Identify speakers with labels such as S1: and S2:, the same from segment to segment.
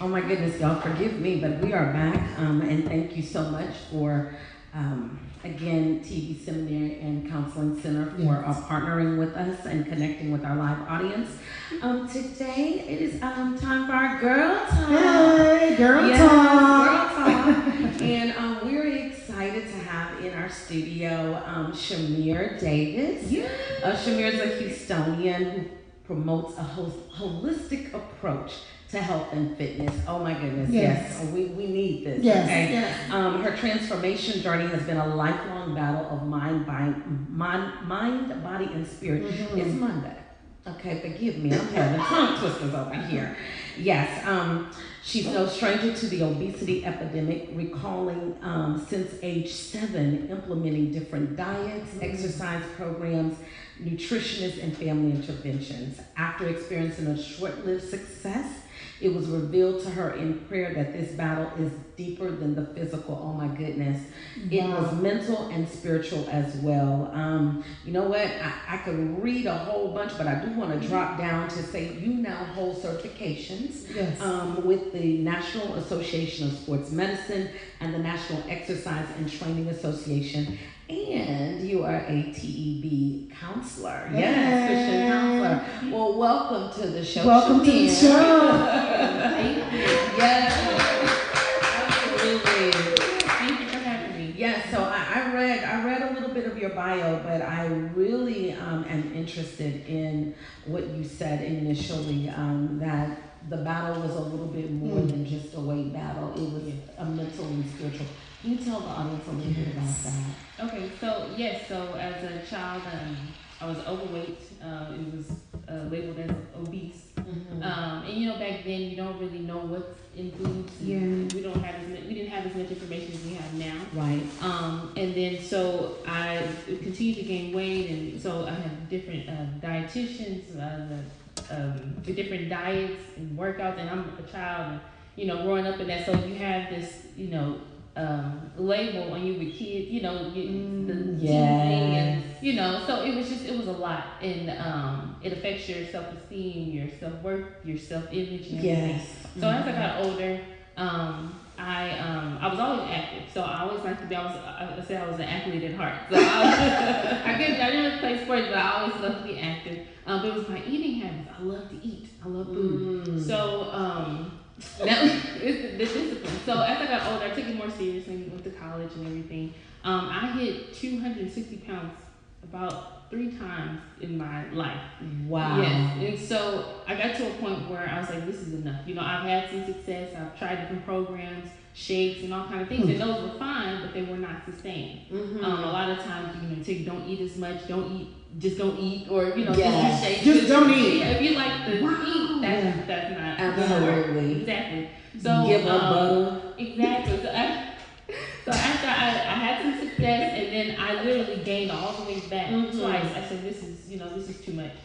S1: Oh my goodness, y'all forgive me, but we are back, and thank you so much for, again, TV Seminary and Counseling Center for partnering with us and connecting with our live audience. Today it is time for our girl talk.
S2: Hey, girl
S1: yes,
S2: talk.
S1: Girl talk. And we're excited to have in our studio Shamir Davis.
S2: Yeah.
S1: Shamir is a Houstonian who promotes a holistic approach to health and fitness. Oh my goodness, yes. We need this.
S2: Yes,
S1: okay?
S2: yes.
S1: Her transformation journey has been a lifelong battle of mind, body, and spirit.
S2: Mm-hmm.
S1: It's Monday. Okay, forgive me. I'm having tongue twisters over here. Yes, she's no stranger to the obesity epidemic, recalling since age 7, implementing different diets, exercise programs, nutritionists, and family interventions. After experiencing a short-lived success, it was revealed to her in prayer that this battle is deeper than the physical. Oh my goodness. It was mental and spiritual as well. You know what? I could read a whole bunch, but I do want to drop down to say you now hold certifications with the National Association of Sports Medicine and the National Exercise and Training Association. And you are a TEB counselor. Yes, Christian counselor. Well, welcome to the show.
S2: Welcome to the show.
S1: Thank you. Yes, absolutely.
S3: Thank you for having me.
S1: Yes, so I read a little bit of your bio, but I really am interested in what you said initially, that the battle was a little bit more than just a weight battle. It was a mental and spiritual. Can you tell the audience a little bit about that?
S3: Okay, so as a child, I was overweight. It was labeled as obese.
S1: Mm-hmm.
S3: And back then you don't really know what's in foods.
S1: Yeah.
S3: We didn't have as much information as we have now.
S1: Right.
S3: And then so I continued to gain weight, and so I had different dietitians, the different diets and workouts, and I'm a child, and growing up in that, so you have this, label on you with kids, the teasing, and so it was a lot, and it affects your self-esteem, your self-worth, your self-image, and everything. So as I got older, I was always active, so I always liked to be. I said I was an athlete at heart. So I didn't play sports, but I always loved to be active. But it was my eating habits. I love to eat. I love food. So that was the discipline. So as I got older, I took it more seriously. Went to college and everything. I hit 260 pounds about 3 times in my life.
S1: Wow.
S3: Yes. And so I got to a point where I was like, this is enough. I've had some success. I've tried different programs, shakes, and all kind of things. And those were fine, but they were not sustained.
S1: Mm-hmm.
S3: A lot of times, don't eat as much, just don't eat, or,
S1: yes.
S3: just shake.
S2: Just don't eat.
S3: Yeah, if you like to eat, that's not
S1: absolutely.
S3: Exactly. So,
S1: give up butter.
S3: Exactly. So after I had some success, and then I literally gained all the way back twice. I said, this is too much.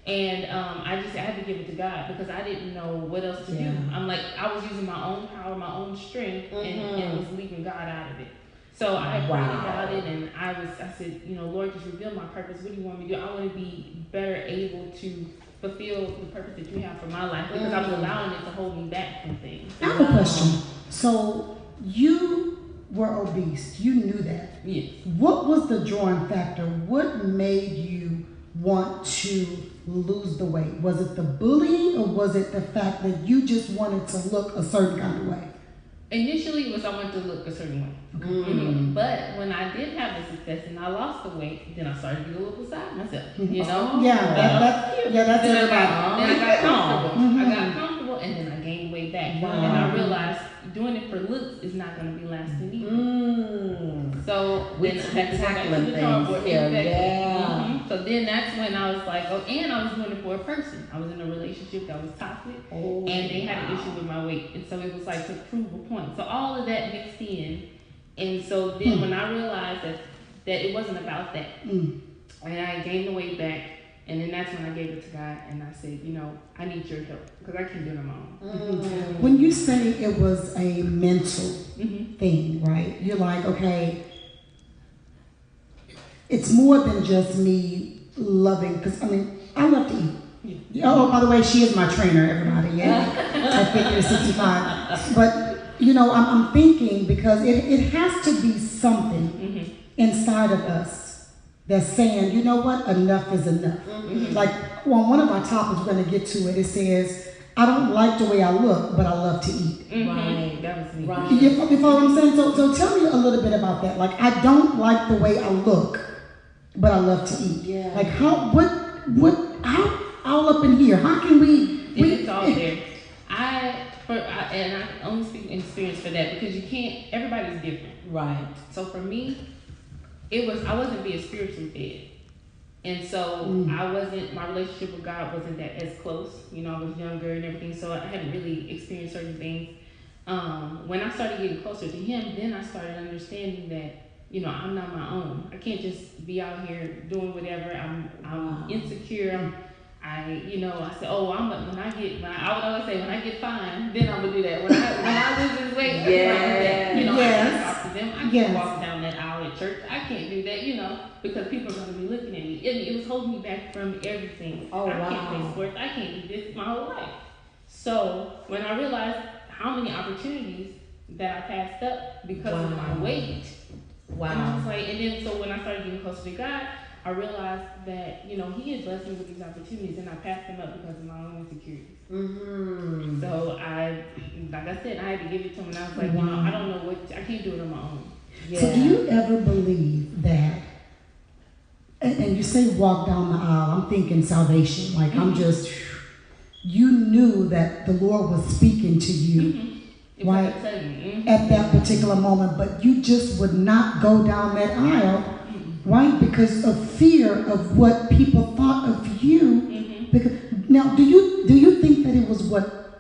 S3: And I had to give it to God, because I didn't know what else to do. I'm like, I was using my own power, my own strength, and was leaving God out of it. So I prayed about it, and I said, Lord, just reveal my purpose. What do you want me to do? I want to be better able to fulfill the purpose that you have for my life, because I was allowing it to hold me back from things.
S2: I have a question. So you were obese. You knew that.
S3: Yes.
S2: What was the drawing factor? What made you want to lose the weight? Was it the bullying, or was it the fact that you just wanted to look a certain kind of way?
S3: Initially, it was I wanted to look a certain way. Mm-hmm. But when I did have the success and I lost the weight, then I started to get a little beside myself.
S2: That's everybody.
S3: Then I got comfortable. I got comfortable, and then I gained weight back. Wow. And I realized doing it for looks is not going to be lasting either. So then I had to go back to the drawing board. So then that's when I was like, and I was doing it for a person. I was in a relationship that was toxic, and they had an issue with my weight. And so it was like to prove a point. So all of that mixed in. And so then when I realized that it wasn't about that, and I gained the weight back, and then that's when I gave it to God, and I said, I need your help, because I can't do it on my own.
S2: When you say it was a mental thing, right? You're like, okay, it's more than just me loving, because I love to eat. Oh, by the way, she is my trainer, everybody. Yeah, at Figure 65. But I'm thinking because it has to be something inside of us that's saying, you know what, enough is enough. Like on one of my topics, we're going to get to it. It says, I don't like the way I look, but I love to eat.
S1: Right.
S3: That was me.
S1: Right.
S2: You follow what I'm saying? So tell me a little bit about that. Like, I don't like the way I look, but I love to eat.
S1: Yeah.
S2: Like, how all up in here? How can we?
S3: It's all there. And I only speak in experience for that because you can't. Everybody's different.
S1: Right.
S3: So for me, I wasn't being spiritually fed. And so my relationship with God wasn't that as close. I was younger and everything, so I hadn't really experienced certain things. When I started getting closer to Him, then I started understanding that, I'm not my own. I can't just be out here doing whatever. I'm insecure. I said, I would always say, when I get fine, then I'm gonna do that. When I lose this weight, I can't talk to them. I can't walk down that aisle at church. I can't do that, because people are gonna be looking at me. It was holding me back from everything. I can't play sports. I can't do this my whole life. So when I realized how many opportunities that I passed up because of my weight, and I was like, and then so when I started getting closer to God, I realized that, He had blessed me with these opportunities and I passed them up because of my own insecurities. So like I said, I had to give it to Him and I was like, I don't know I can't do it on my own.
S2: Yeah. So do you ever believe that, and you say walk down the aisle, I'm thinking salvation, like I'm just, you knew that the Lord was speaking to you, right, at that particular moment, but you just would not go down that aisle. Right, because of fear of what people thought of you. Because now, do you think that it was what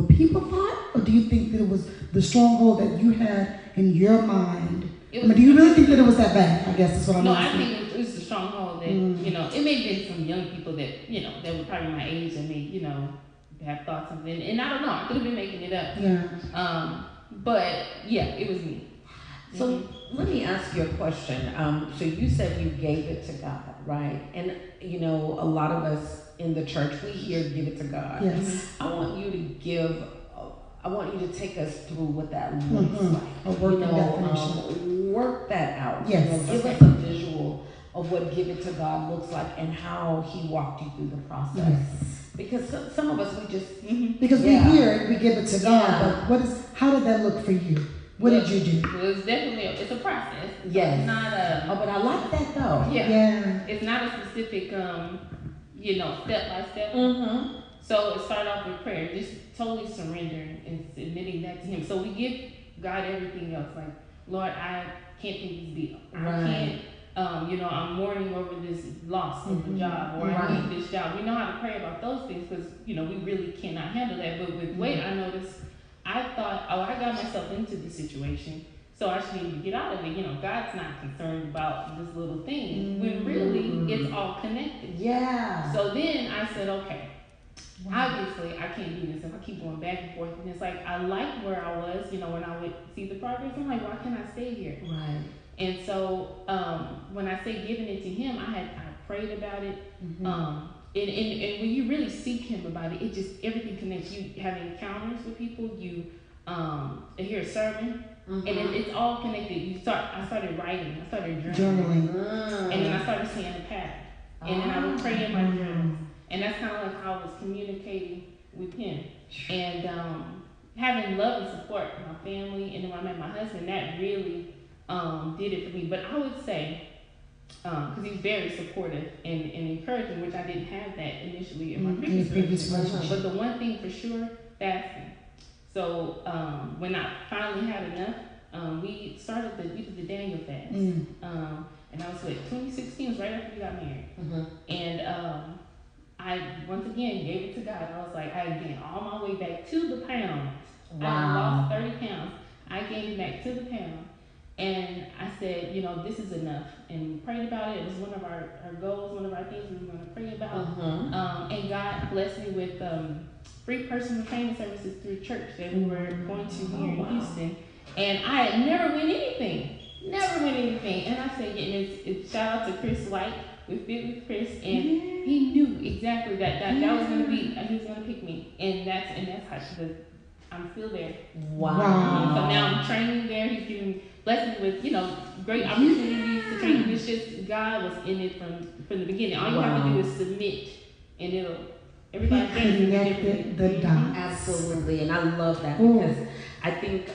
S2: people thought, or do you think that it was the stronghold that you had in your mind? Do you really think that it was that bad? I guess that's what I'm asking.
S3: No, I think it was the stronghold that it may have been some young people that that were probably my age and may have thoughts of it, and I don't know. I could have been making it up.
S2: Yeah.
S3: But yeah, it was me.
S1: So let me ask you a question. So you said you gave it to God, right? And a lot of us in the church, we hear give it to God.
S2: Yes.
S1: I want you to take us through what that looks like.
S2: A working definition.
S1: Work that out.
S2: Yes.
S1: Give us a visual of what give it to God looks like and how He walked you through the process.
S2: Yes.
S1: Because some of us, we just...
S2: Because we hear it, we give it to God, but how did that look for you? What did you do?
S3: Well, it's definitely it's a process.
S1: Yes.
S3: It's not a...
S1: Oh, but I like that though.
S3: Yeah. It's not a specific, step by step. So it started off with prayer, just totally surrendering and admitting that to Him. So we give God everything else. Like, Lord, I can't pay this bill. I can't, I'm mourning over this loss of the job, or I need this job. We know how to pray about those things because, we really cannot handle that. But with weight, I noticed, I thought, I got myself into this situation, so I should need to get out of it. God's not concerned about this little thing, when really it's all connected.
S1: Yeah.
S3: So then I said, okay, obviously I can't do this if I keep going back and forth. And it's like, I like where I was, when I would see the progress, I'm like, why can't I stay here?
S1: Right.
S3: And so when I say giving it to Him, I prayed about it. And when you really seek Him about it, it just, everything connects. You have encounters with people, you hear a sermon, and it's all connected. I started writing, I started journaling. And then I started seeing a pattern. And then I would pray in my journals. And that's kind of like how I was communicating with Him. And having love and support from my family, and then when I met my husband, that really did it for me. But I would say, because he's very supportive and encouraging, which I didn't have that initially in my previous relationship. But the one thing for sure, fasting. So when I finally had enough, we did the Daniel fast. And I was 2016 was right after we got married. And I once again gave it to God. I was like, I gained all my way back to the pound. I had lost 30 pounds. I gained it back to the pound. And I said, this is enough. And we prayed about it. It was one of our goals, one of our things we were going to pray about. And God blessed me with free personal training services through church that we were going to here in Houston. And I had never won anything. Never win anything. And I said, yeah, and it's shout out to Chris White with Fit with Chris, and he knew exactly that was gonna be, he was gonna pick me, and that's how she does. I'm still there.
S1: Wow.
S3: So now I'm training there. He's giving blessed me with, great opportunities to train. It's just God was in it from the beginning. All you have to do is submit, and everybody's
S2: connected the dots.
S1: Absolutely, and I love that because I think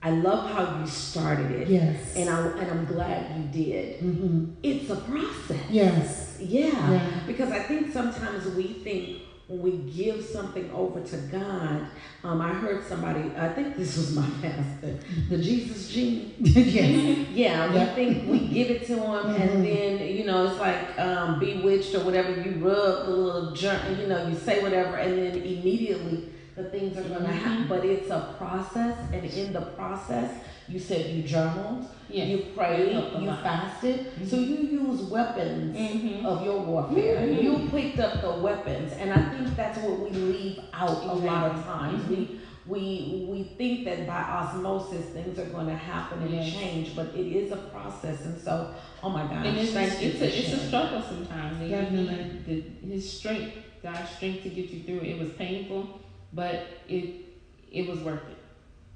S1: I love how you started it.
S2: Yes.
S1: And I'm glad you did.
S2: Mm-hmm.
S1: It's a process.
S2: Yes.
S1: Yeah. Because I think sometimes we think when we give something over to God, I heard somebody, I think this was my pastor, the Jesus genie.
S2: Yes.
S1: Yeah, we think we give it to him, and then, it's like bewitched or whatever, you rub the little you say whatever, and then immediately the things are going to happen. But it's a process, and in the process, you said you journaled, you prayed, you fasted, so you use weapons of your warfare. You picked up the weapons, and I think that's what we leave out a lot of times. We think that by osmosis things are going to happen and change, but it is a process. And so, oh my gosh,
S3: and it's a struggle sometimes.
S2: Definitely.
S3: His strength, God's strength to get you through it. It was painful, but it was worth it.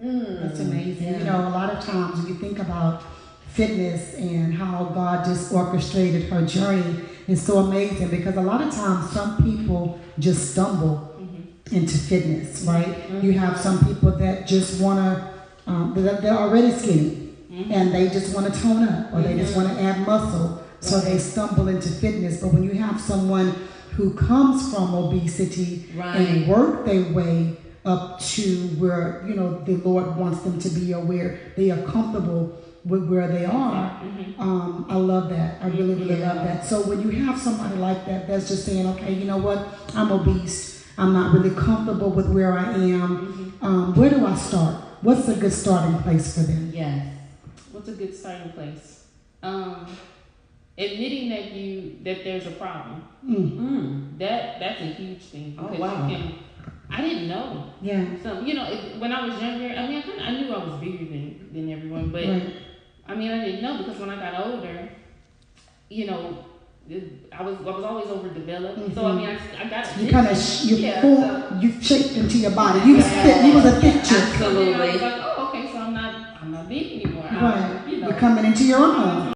S2: That's amazing. A lot of times when you think about fitness and how God just orchestrated her journey, it's so amazing because a lot of times some people just stumble into fitness, right? You have some people that just want to, they're already skinny and they just want to tone up or they just want to add muscle, so they stumble into fitness. But when you have someone who comes from obesity and work their way up to where the Lord wants them to be, or where they are comfortable with where they are. I love that. I really love that. So when you have somebody like that that's just saying, okay, you know what, I'm obese, I'm not really comfortable with where I am, where do I start? What's a good starting place for them?
S1: Yes.
S3: What's a good starting place? Admitting that there's a problem. That's a huge thing, because I didn't know.
S2: Yeah.
S3: So when I was younger, I knew I was bigger than everyone, but I didn't know, because when I got older, I was always overdeveloped. So I got
S2: you kind of you shaped into your body. You was a thick chick.
S1: Absolutely.
S3: I was like, oh, okay, so I'm not big anymore.
S2: Right. You're coming into your own.